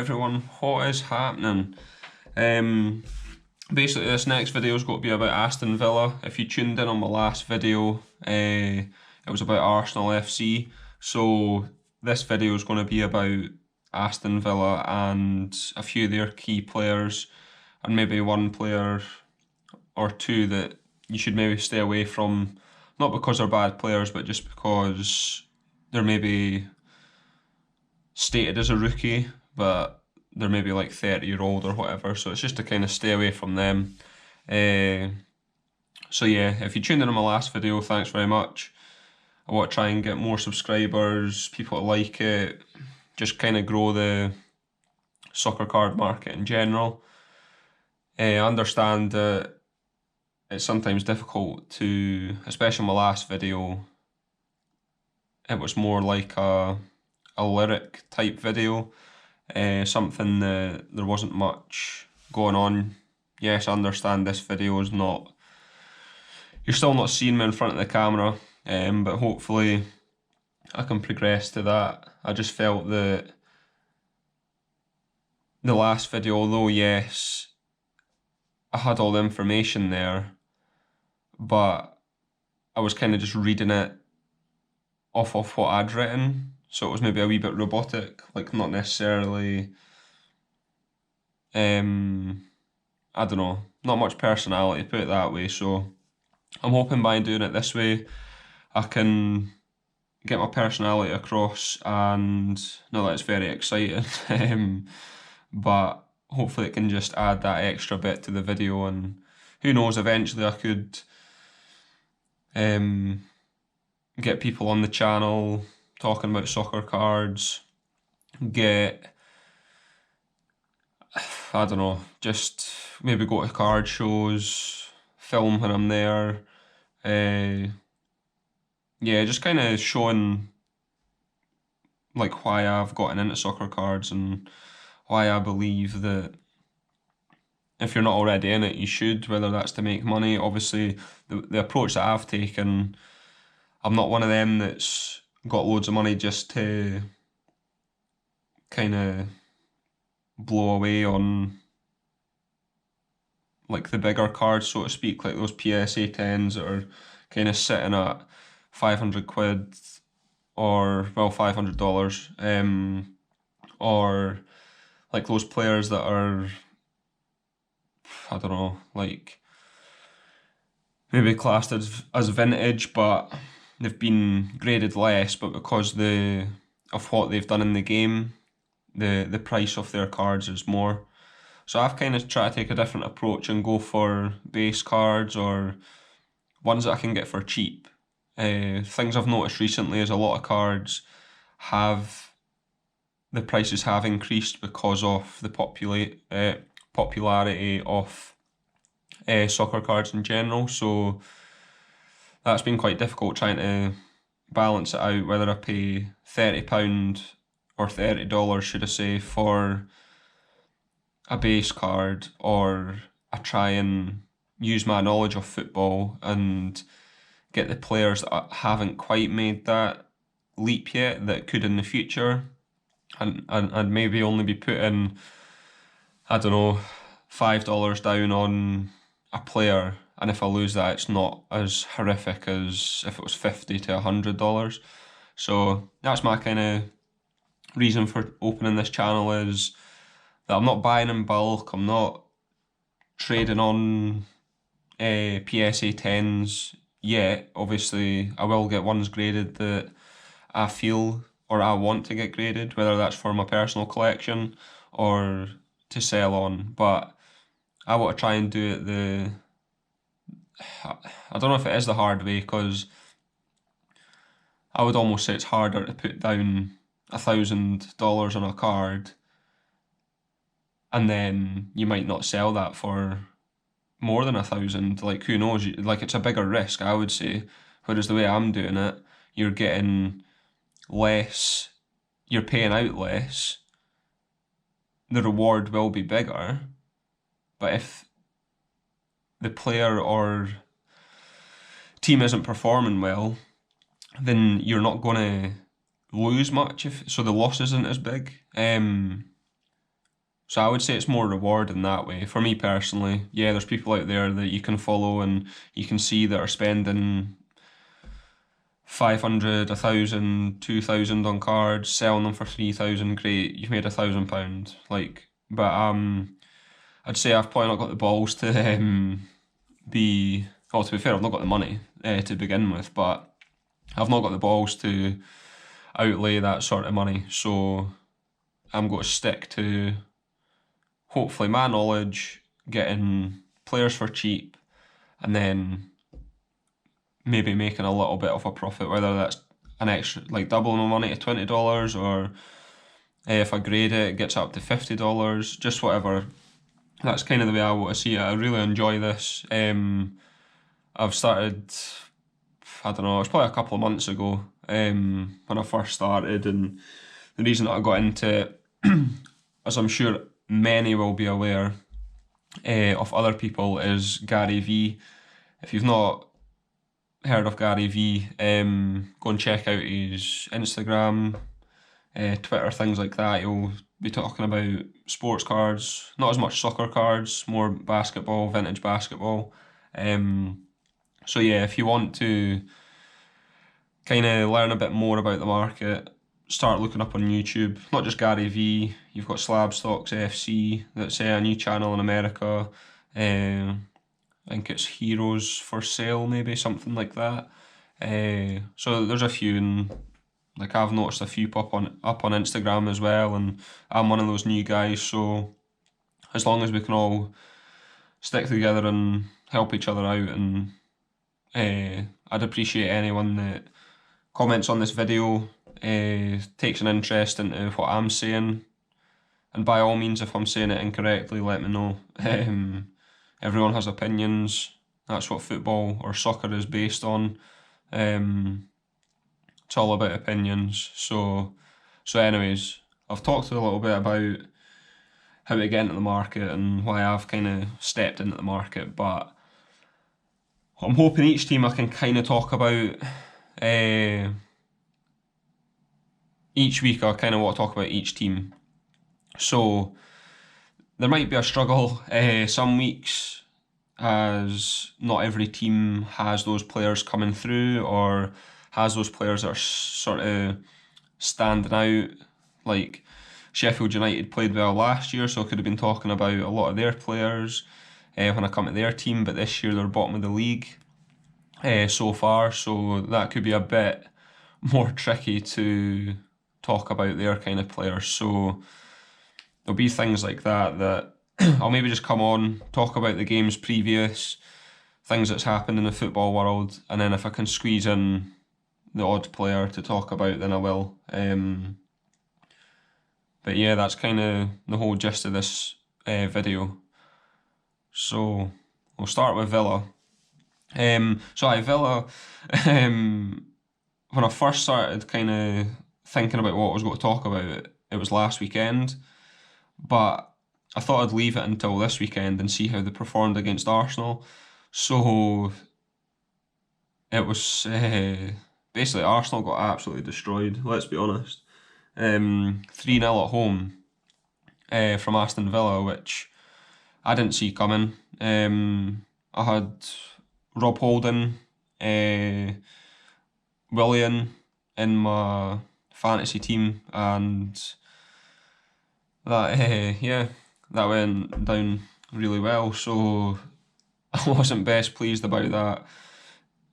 everyone, what is happening? Basically this next video is going to be about Aston Villa. If you tuned in on my last video, it was about Arsenal FC. So this video is going to be about Aston Villa and a few of their key players, and maybe one player or two that you should maybe stay away from, not because they're bad players, but just because they're maybe stated as a rookie, but they're maybe like 30-year-old or whatever, so it's just to kind of stay away from them. So yeah, if you tuned in on my last video, thanks very much. I want to try and get more subscribers, people that like it, just kind of grow the soccer card market in general. I understand that it's sometimes difficult to, especially in my last video, it was more like a lyric type video, something that there wasn't much going on. Yes, I understand this video is not, you're still not seeing me in front of the camera, but hopefully I can progress to that. I just felt that the last video, although yes, I had all the information there, but I was kind of just reading it off of what I'd written. So it was maybe a wee bit robotic, like not necessarily, I don't know, not much personality, put it that way. So I'm hoping by doing it this way, I can get my personality across, and no, that's very exciting. But hopefully it can just add that extra bit to the video, and who knows, eventually I could get people on the channel talking about soccer cards, get, I don't know, just maybe go to card shows, film when I'm there. Yeah, just kind of showing like why I've gotten into soccer cards and why I believe that if you're not already in it, you should, whether that's to make money. Obviously, the approach that I've taken, I'm not one of them that's got loads of money just to kind of blow away on like the bigger cards, so to speak, like those PSA 10s that are kind of sitting at 500 quid or, well, $500, or like those players that are, I don't know, like maybe classed as vintage, but they've been graded less, but because of what they've done in the game, the price of their cards is more. So I've kind of tried to take a different approach and go for base cards or ones that I can get for cheap. Things I've noticed recently is a lot of cards the prices have increased because of the popularity of soccer cards in general. So that's been quite difficult trying to balance it out, whether I pay £30 or $30, should I say, for a base card, or I try and use my knowledge of football and get the players that haven't quite made that leap yet that could in the future, and maybe only be putting, I don't know, $5 down on a player, and if I lose that, it's not as horrific as if it was $50 to $100. So that's my kind of reason for opening this channel, is that I'm not buying in bulk, I'm not trading on PSA 10s yet. Obviously, I will get ones graded that I feel or I want to get graded, whether that's for my personal collection or to sell on, but I want to try and do it I don't know if it is the hard way, because I would almost say it's harder to put down $1,000 on a card and then you might not sell that for more than 1,000. Like, who knows? Like, it's a bigger risk, I would say. Whereas the way I'm doing it, you're getting less, you're paying out less, the reward will be bigger, but if the player or team isn't performing well, then you're not going to lose much, so the loss isn't as big. So I would say it's more rewarding that way. For me personally, yeah, there's people out there that you can follow and you can see that are spending 500, 1,000, 2,000 on cards, selling them for 3,000. Great, you've made £1,000. Like, but I'd say I've probably not got the balls to be. Well, to be fair, I've not got the money to begin with, but I've not got the balls to outlay that sort of money. So I'm going to stick to hopefully my knowledge, getting players for cheap, and then maybe making a little bit of a profit, whether that's an extra, like doubling my money to $20, or if I grade it, it gets up to $50, just whatever. That's kind of the way I want to see it. I really enjoy this. I've started, I don't know, it was probably a couple of months ago when I first started, and the reason that I got into it, as I'm sure many will be aware of other people, is Gary V. If you've not heard of Gary V, go and check out his Instagram, Twitter, things like that. He'll be talking about sports cards, not as much soccer cards, more basketball, vintage basketball. So yeah, if you want to kind of learn a bit more about the market, start looking up on YouTube. Not just Gary V, you've got Slab Stocks FC, that's a new channel in America. I think it's Heroes for Sale, maybe, something like that. So there's a few, and like I've noticed a few pop up on Instagram as well, and I'm one of those new guys, so as long as we can all stick together and help each other out, and I'd appreciate anyone that comments on this video, takes an interest into what I'm saying, and by all means, if I'm saying it incorrectly, let me know. Everyone has opinions. That's what football or soccer is based on. It's all about opinions. So anyways, I've talked a little bit about how to get into the market and why I've kind of stepped into the market, but I'm hoping each team I can kind of talk about. Each week I kind of want to talk about each team. So there might be a struggle some weeks, as not every team has those players coming through, or has those players that are sort of standing out. Like Sheffield United played well last year, so I could have been talking about a lot of their players when I come to their team, but this year they're bottom of the league so far, so that could be a bit more tricky to talk about their kind of players. So there'll be things like that I'll maybe just come on, talk about the games previous, things that's happened in the football world, and then if I can squeeze in the odd player to talk about, then I will. But yeah, that's kind of the whole gist of this video. So we'll start with Villa. Villa, when I first started kind of thinking about what I was going to talk about, it was last weekend, but I thought I'd leave it until this weekend and see how they performed against Arsenal. So it was basically Arsenal got absolutely destroyed, let's be honest. 3-0 at home from Aston Villa, which I didn't see coming. I had Rob Holding, Willian in my fantasy team, and that that went down really well, so I wasn't best pleased about that.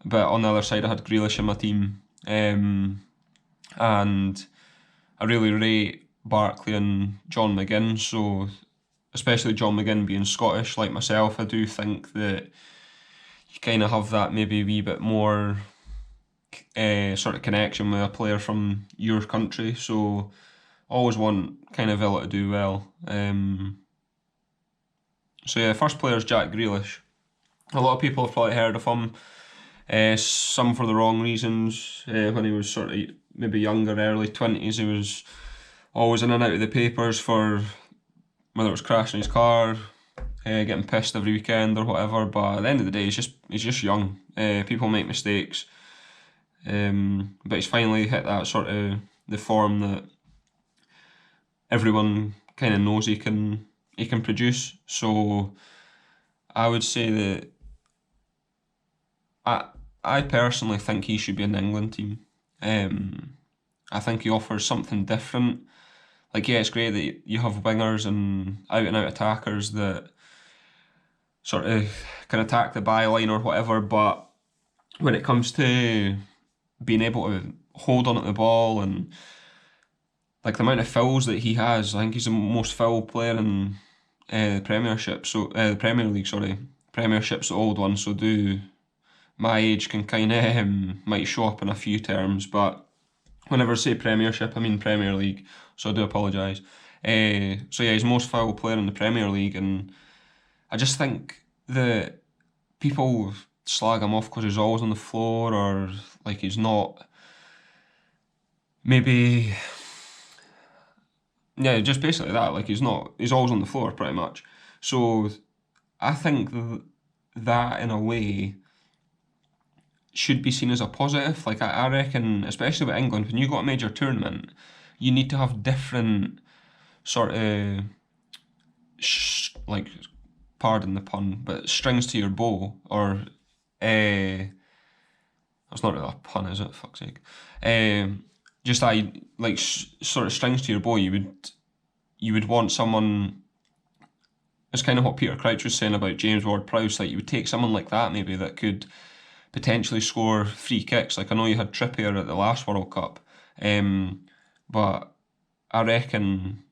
But on the other side, I had Grealish in my team, and I really rate Barkley and John McGinn, so especially John McGinn being Scottish like myself, I do think that you kind of have that maybe a wee bit more sort of connection with a player from your country, so always want kind of Villa to do well. So yeah, first player is Jack Grealish. A lot of people have probably heard of him, some for the wrong reasons. When he was sort of maybe younger, early 20s, he was always in and out of the papers for whether it was crashing his car, getting pissed every weekend or whatever. But at the end of the day, he's just young. People make mistakes, but he's finally hit that sort of the form that everyone kind of knows he can produce. So I would say that I personally think he should be in the England team. I think he offers something different. Like, yeah, it's great that you have wingers and out and out attackers that sort of can attack the byline or whatever, but when it comes to being able to hold on at the ball and like the amount of fouls that he has, I think he's the most foul player in the Premiership. So the Premier League, sorry, Premiership's the old one. So do my age can kind of might show up in a few terms, but whenever I say Premiership, I mean Premier League. So I do apologise. So yeah, he's most foul player in the Premier League, and I just think that people slag him off because he's always on the floor, or like he's not. Maybe, yeah, just basically that. Like he's not. He's always on the floor, pretty much. So I think that in a way should be seen as a positive. Like I reckon, especially with England, when you got a major tournament, you need to have different sort of like, pardon the pun, but strings to your bow, or that's not really a pun, is it? Fuck's sake. Just like sort of strings to your bow. You would want someone. It's kind of what Peter Crouch was saying about James Ward-Prowse. Like you would take someone like that maybe that could potentially score free kicks. Like I know you had Trippier at the last World Cup, but I reckon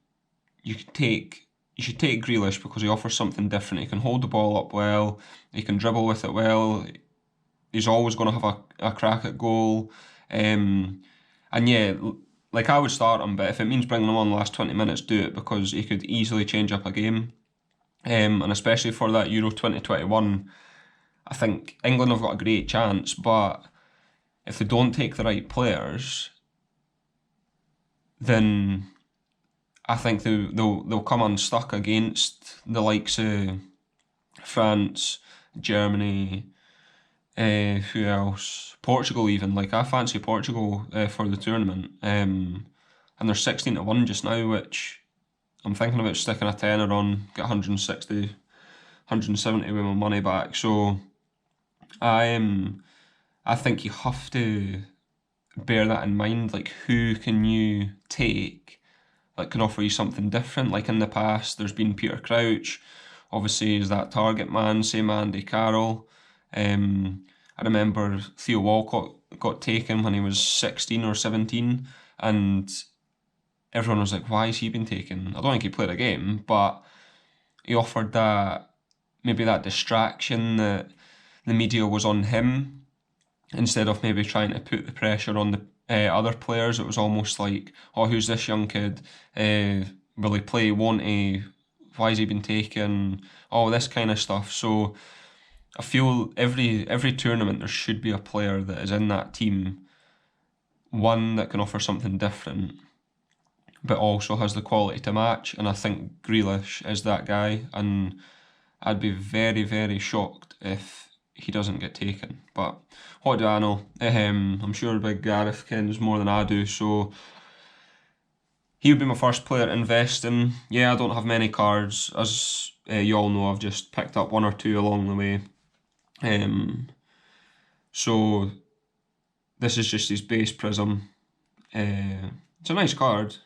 you should take Grealish because he offers something different. He can hold the ball up well, he can dribble with it well, he's always going to have a crack at goal. And yeah, like I would start him, but if it means bringing him on the last 20 minutes, do it, because he could easily change up a game. And especially for that Euro 2021, I think England have got a great chance, but if they don't take the right players, then I think they'll come unstuck against the likes of France, Germany, who else? Portugal even. Like I fancy Portugal for the tournament, and they're 16-1 just now, which I'm thinking about sticking a tenner on, get 160, 170 with my money back. So I think you have to bear that in mind. Like who can you take that can offer you something different? Like in the past, there's been Peter Crouch, obviously is that target man, same Andy Carroll. I remember Theo Walcott got taken when he was 16 or 17, and everyone was like, why has he been taken? I don't think he played a game, but he offered that, maybe that distraction that the media was on him, instead of maybe trying to put the pressure on the other players. It was almost like, oh, who's this young kid? Will he play? Won't he? Why has he been taken? All this kind of stuff. So I feel every tournament there should be a player that is in that team, one that can offer something different, but also has the quality to match. And I think Grealish is that guy, and I'd be very, very shocked if he doesn't get taken. But what do I know? I'm sure Big Gareth kens more than I do, so he would be my first player to invest in. Yeah, I don't have many cards, as you all know. I've just picked up one or two along the way. So this is just his base Prism. It's a nice card.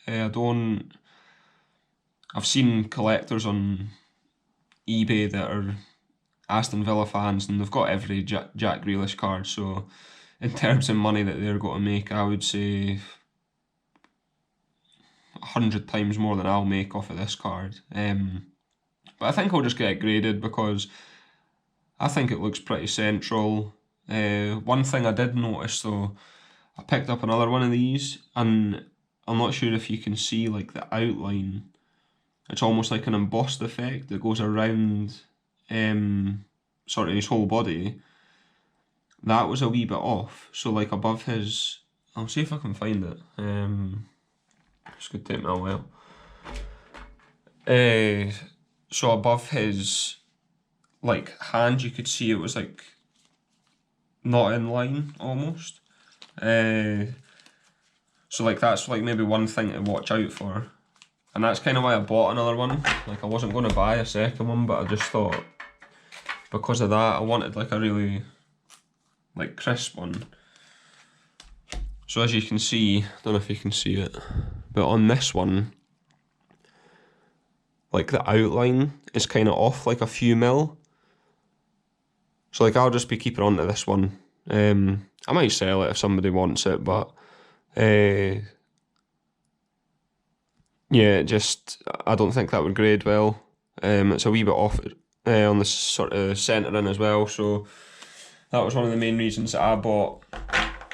I've seen collectors on eBay that are Aston Villa fans, and they've got every Jack Grealish card. So in terms of money that they're going to make, I would say 100 times more than I'll make off of this card. But I think I'll just get it graded because I think it looks pretty central. One thing I did notice though, I picked up another one of these, and I'm not sure if you can see like the outline. It's almost like an embossed effect that goes around sort of his whole body. That was a wee bit off. So like above his, I'll see if I can find it. It's going to take me a while. So above his like hand, you could see it was like not in line almost. So like that's like maybe one thing to watch out for. And that's kind of why I bought another one. Like, I wasn't going to buy a second one, but I just thought, because of that, I wanted like a really like crisp one. So as you can see, don't know if you can see it, but on this one, like the outline is kind of off like a few mil. So like I'll just be keeping on to this one. I might sell it if somebody wants it, but yeah, just I don't think that would grade well. It's a wee bit off on the sort of centering as well, so that was one of the main reasons that I bought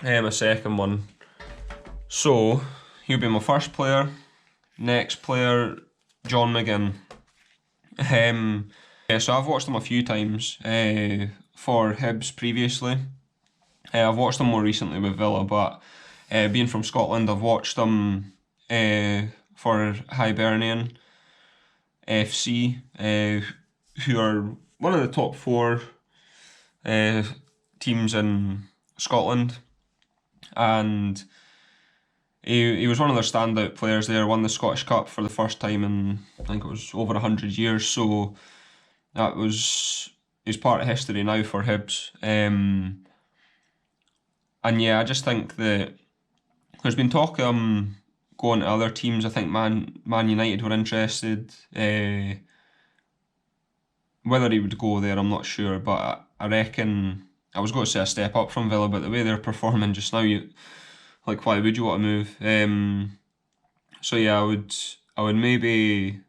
a second one. So he'll be my first player. Next player, John McGinn. Yeah, so I've watched him a few times for Hibs previously. I've watched him more recently with Villa, but being from Scotland, I've watched him for Hibernian FC, who are one of the top 4 teams in Scotland, and he was one of their standout players there. Won the Scottish Cup for the first time in, I think it was over 100 years. So he's part of history now for Hibs. And yeah, I just think that there's been talk going to other teams. I think Man United were interested. Whether he would go there, I'm not sure, but I reckon I was going to say a step up from Villa, but the way they're performing just now, why would you want to move? So yeah, I would maybe.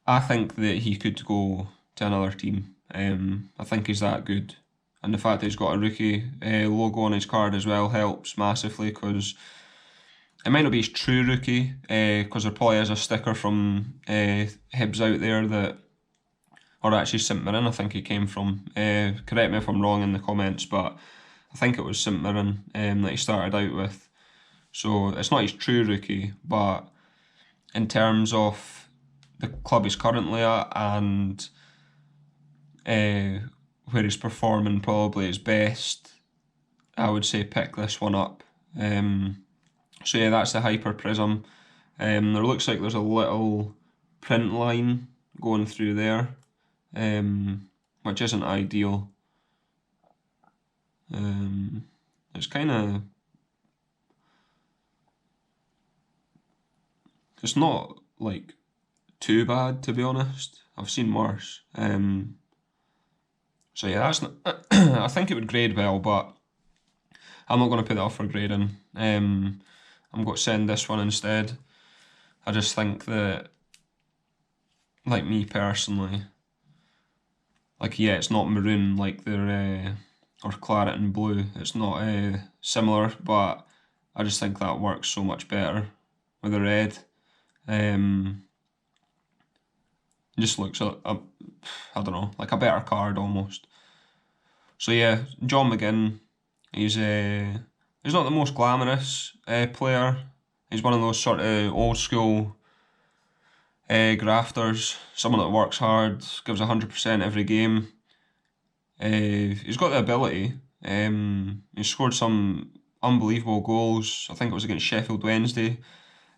I think that he could go to another team. I think he's that good, and the fact that he's got a rookie logo on his card as well helps massively, because it might not be his true rookie, because there probably is a sticker from Hibs out there that, or actually St Mirren, I think he came from. Correct me if I'm wrong in the comments, but I think it was St Mirren that he started out with. So it's not his true rookie, but in terms of the club he's currently at and where he's performing probably his best, I would say pick this one up. So yeah, that's the Hyper Prism. There looks like there's a little print line going through there, which isn't ideal. It's kind of, it's not like too bad, to be honest. I've seen worse. So yeah, that's not, I think it would grade well, but I'm not going to put that off for grading. I'm going to send this one instead. I just think that, like me personally, like yeah, it's not maroon like they're or claret and blue. It's not similar, but I just think that works so much better with the red. It just looks I don't know, like a better card almost. So yeah, John McGinn. He's not the most glamorous player. He's one of those sort of old school grafters, someone that works hard, gives 100% every game. He's got the ability. He scored some unbelievable goals. I think it was against Sheffield Wednesday.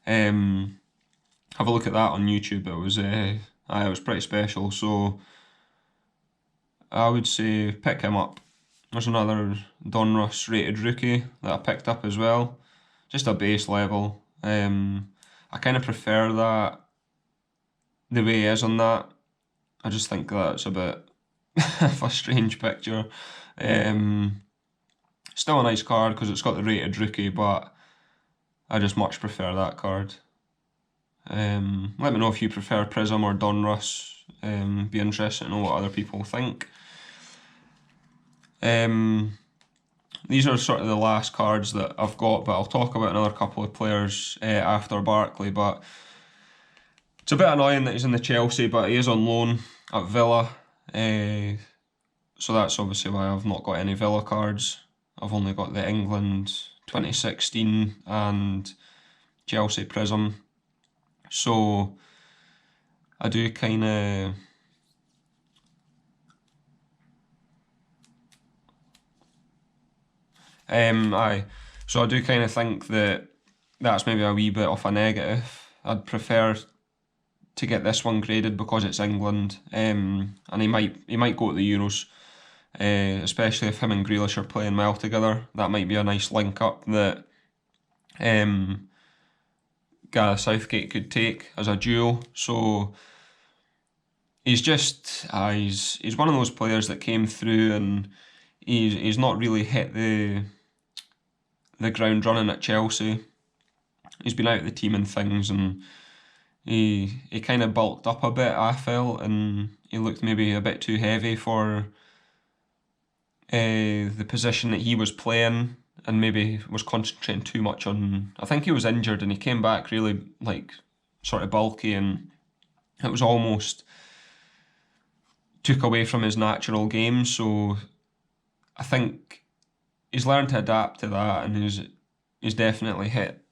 Have a look at that on YouTube. It was pretty special. So I would say pick him up. There's another Donruss rated rookie that I picked up as well. Just a base level. I kind of prefer that the way he is on that. I just think that's a bit of a strange picture. Still a nice card because it's got the rated rookie, but I just much prefer that card. Let me know if you prefer Prism or Donruss. Be interested to know what other people think. These are sort of the last cards that I've got, but I'll talk about another couple of players after Barkley. But it's a bit annoying that he's in the Chelsea, but he is on loan at Villa. So that's obviously why I've not got any Villa cards. I've only got the England 2016 and Chelsea Prism. So I do kind of... So I do kind of think that that's maybe a wee bit of a negative. I'd prefer to get this one graded because it's England, and he might go to the Euros, especially if him and Grealish are playing well together. That might be a nice link up that Gareth Southgate could take as a duo. So he's one of those players that came through and he's not really hit the ground running at Chelsea. He's been out of the team and things, and he kind of bulked up a bit, I felt, and he looked maybe a bit too heavy for the position that he was playing, and maybe was concentrating too much on. I think he was injured, and he came back really like sort of bulky, and it was almost took away from his natural game. So I think he's learned to adapt to that, and he's definitely hit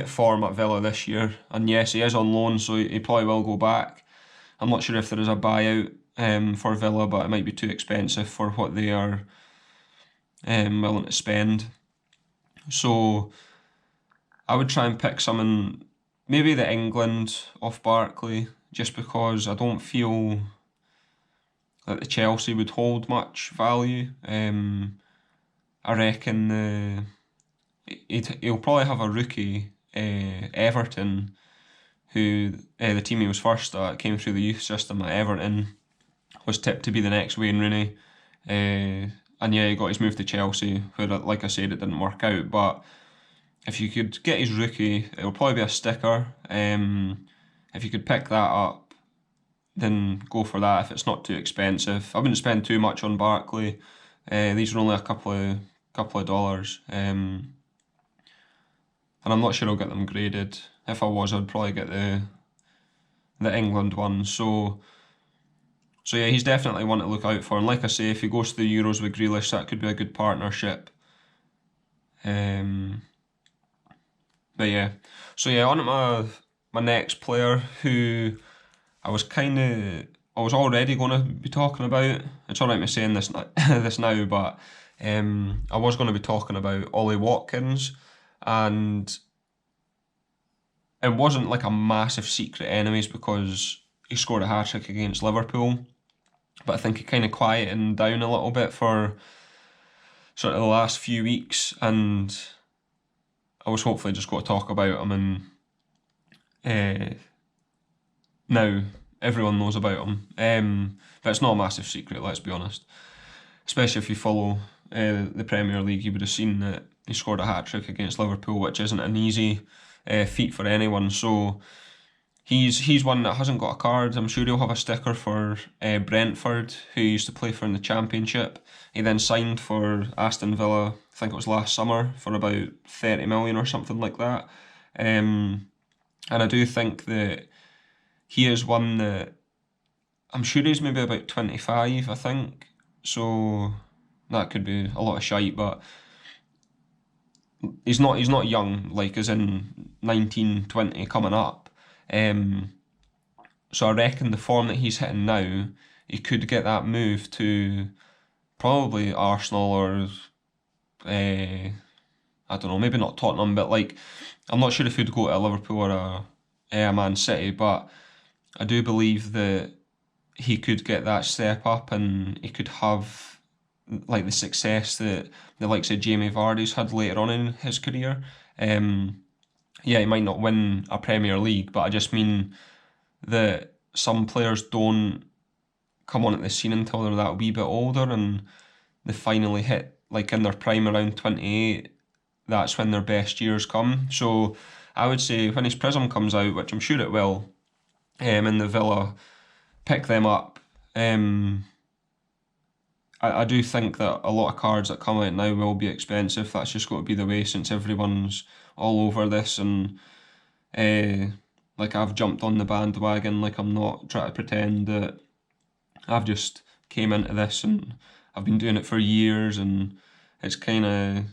form at Villa this year. And yes, he is on loan, so he probably will go back. I'm not sure if there is a buyout for Villa, but it might be too expensive for what they are willing to spend. So I would try and pick someone, maybe the England off Barkley, just because I don't feel that the Chelsea would hold much value. I reckon he'll probably have a rookie, Everton, who the team he was first at, came through the youth system at Everton, was tipped to be the next Wayne Rooney. And yeah, he got his move to Chelsea, where, like I said, it didn't work out. But if you could get his rookie, it'll probably be a sticker. If you could pick that up, then go for that if it's not too expensive. I wouldn't spend too much on Barkley. These are only a couple of dollars. And I'm not sure I'll get them graded. If I was, I'd probably get the England one. So yeah, he's definitely one to look out for. And like I say, if he goes to the Euros with Grealish, that could be a good partnership. But yeah, so yeah, on to my next player, who I was already going to be talking about. It's alright me saying this this now, but I was going to be talking about Ollie Watkins, and it wasn't like a massive secret anyways because he scored a hat-trick against Liverpool, but I think he kind of quieted down a little bit for sort of the last few weeks, and I was hopefully just going to talk about him, and now everyone knows about him. But it's not a massive secret, let's be honest. Especially if you follow the Premier League, you would have seen that he scored a hat-trick against Liverpool, which isn't an easy feat for anyone. So he's one that hasn't got a card. I'm sure he'll have a sticker for Brentford, who he used to play for in the Championship. He then signed for Aston Villa, I think it was last summer, for about 30 million or something like that. And I do think that he is one that I'm sure he's maybe about 25, I think. So that could be a lot of shite, but he's not young, like as in 19, 20 coming up. So I reckon the form that he's hitting now, he could get that move to probably Arsenal or I don't know, maybe not Tottenham, but like I'm not sure if he'd go to a Liverpool or a Man City, but I do believe that he could get that step up and he could have like the success that the likes of Jamie Vardy's had later on in his career. Yeah, he might not win a Premier League, but I just mean that some players don't come on at the scene until they're that wee bit older and they finally hit like in their prime around 28. That's when their best years come. So I would say when his Prism comes out, which I'm sure it will, in the Villa, pick them up. I do think that a lot of cards that come out now will be expensive. That's just got to be the way since everyone's all over this, and like I've jumped on the bandwagon. Like I'm not trying to pretend that I've just came into this and I've been doing it for years, and it's kind of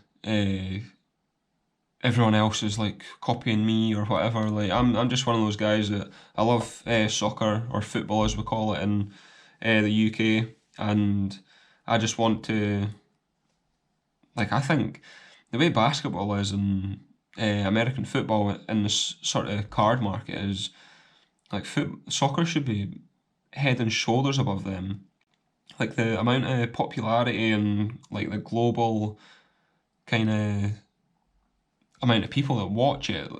everyone else is like copying me or whatever. Like I'm just one of those guys that I love soccer, or football as we call it in the UK, and I just want to, like, I think the way basketball is, and American football in this sort of card market is like soccer should be head and shoulders above them. Like the amount of popularity and like the global kind of amount of people that watch it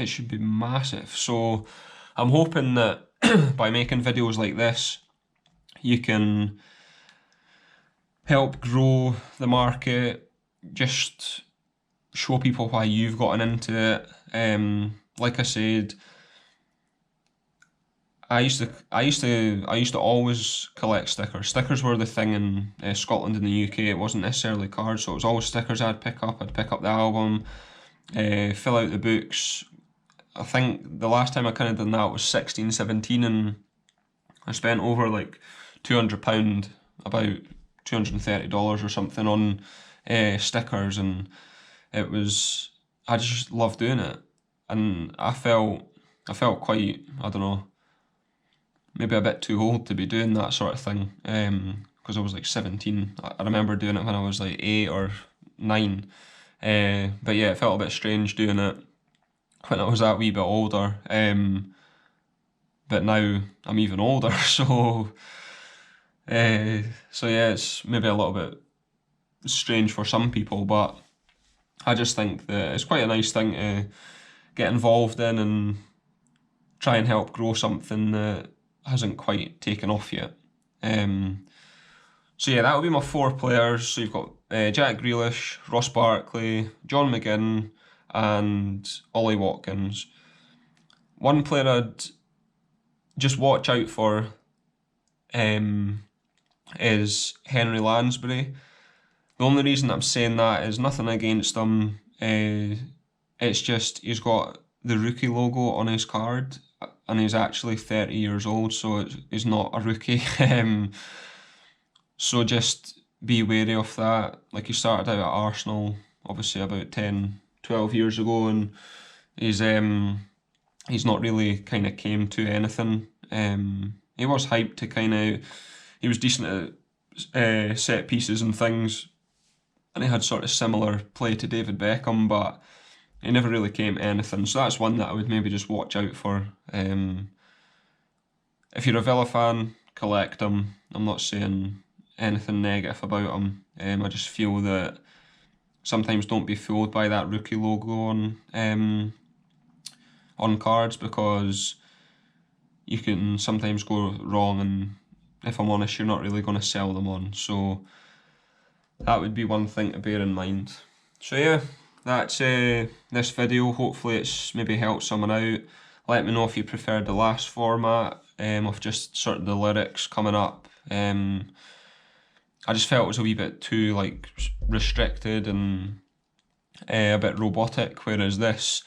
should be massive. So I'm hoping that by making videos like this, you can help grow the market, just show people why you've gotten into it. Like I said, I used to always collect stickers. Stickers were the thing in Scotland and the UK. It wasn't necessarily cards, so it was always stickers I'd pick up. I'd pick up the album, fill out the books. I think the last time I kind of done that was 16, 17, and I spent over like £200, about $230 or something on stickers, and I just loved doing it, and I felt quite, I don't know, maybe a bit too old to be doing that sort of thing, because I was like 17. I remember doing it when I was like 8 or 9, but yeah, it felt a bit strange doing it when I was that wee bit older, but now I'm even older, so yeah, it's maybe a little bit strange for some people, but I just think that it's quite a nice thing to get involved in and try and help grow something that hasn't quite taken off yet. So yeah, that would be my 4 players. So you've got Jack Grealish, Ross Barkley, John McGinn, and Ollie Watkins. One player I'd just watch out for is Henry Lansbury. The only reason I'm saying that is nothing against him. It's just he's got the rookie logo on his card, and he's actually 30 years old, so he's not a rookie. So just be wary of that. Like, he started out at Arsenal, obviously about 10, 12 years ago, and he's not really kind of came to anything. He was hyped to he was decent at set pieces and things, and he had sort of similar play to David Beckham, but he never really came to anything. So that's one that I would maybe just watch out for. If you're a Villa fan, collect him. I'm not saying anything negative about him. I just feel that sometimes don't be fooled by that rookie logo on cards, because you can sometimes go wrong, and if I'm honest, you're not really going to sell them on. So that would be one thing to bear in mind. So yeah, that's this video. Hopefully it's maybe helped someone out. Let me know if you preferred the last format of just sort of the lyrics coming up. I just felt it was a wee bit too like restricted and a bit robotic, whereas this,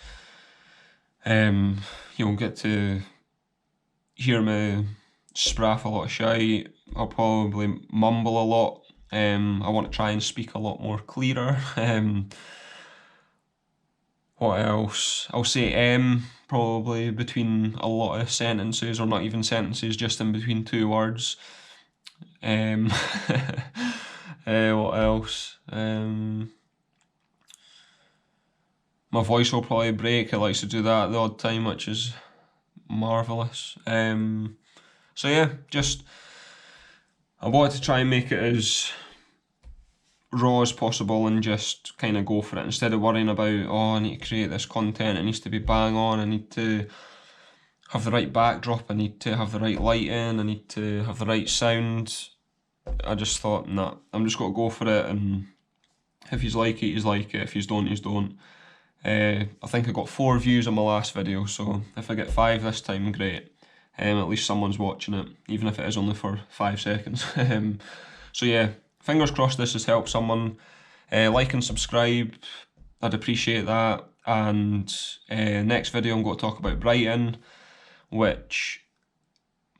you'll get to hear me spraff a lot of shite. I'll probably mumble a lot. I want to try and speak a lot more clearer. What else? I'll say probably between a lot of sentences, or not even sentences, just in between 2 words. What else? My voice will probably break. It likes to do that the odd time, which is marvellous. So yeah, I wanted to try and make it as raw as possible and just kind of go for it, instead of worrying about, oh, I need to create this content, it needs to be bang on, I need to have the right backdrop, I need to have the right lighting, I need to have the right sound. I just thought, nah, I'm just going to go for it, and if you like it, you like it, if you don't, you don't. I think I got 4 views on my last video, so if I get 5 this time, great. At least someone's watching it, even if it is only for 5 seconds. So yeah, fingers crossed this has helped someone. Like and subscribe, I'd appreciate that. And next video I'm going to talk about Brighton, which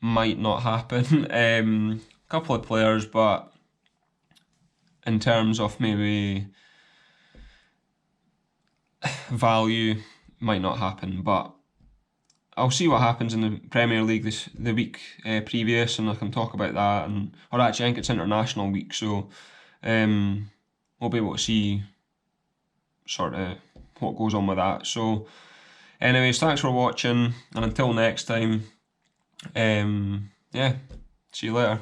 might not happen. A couple of players, but in terms of maybe value, might not happen. But I'll see what happens in the Premier League the week previous, and I can talk about that. Or actually, I think it's international week, so we'll be able to see sort of what goes on with that. So anyways, thanks for watching, and until next time, yeah, see you later.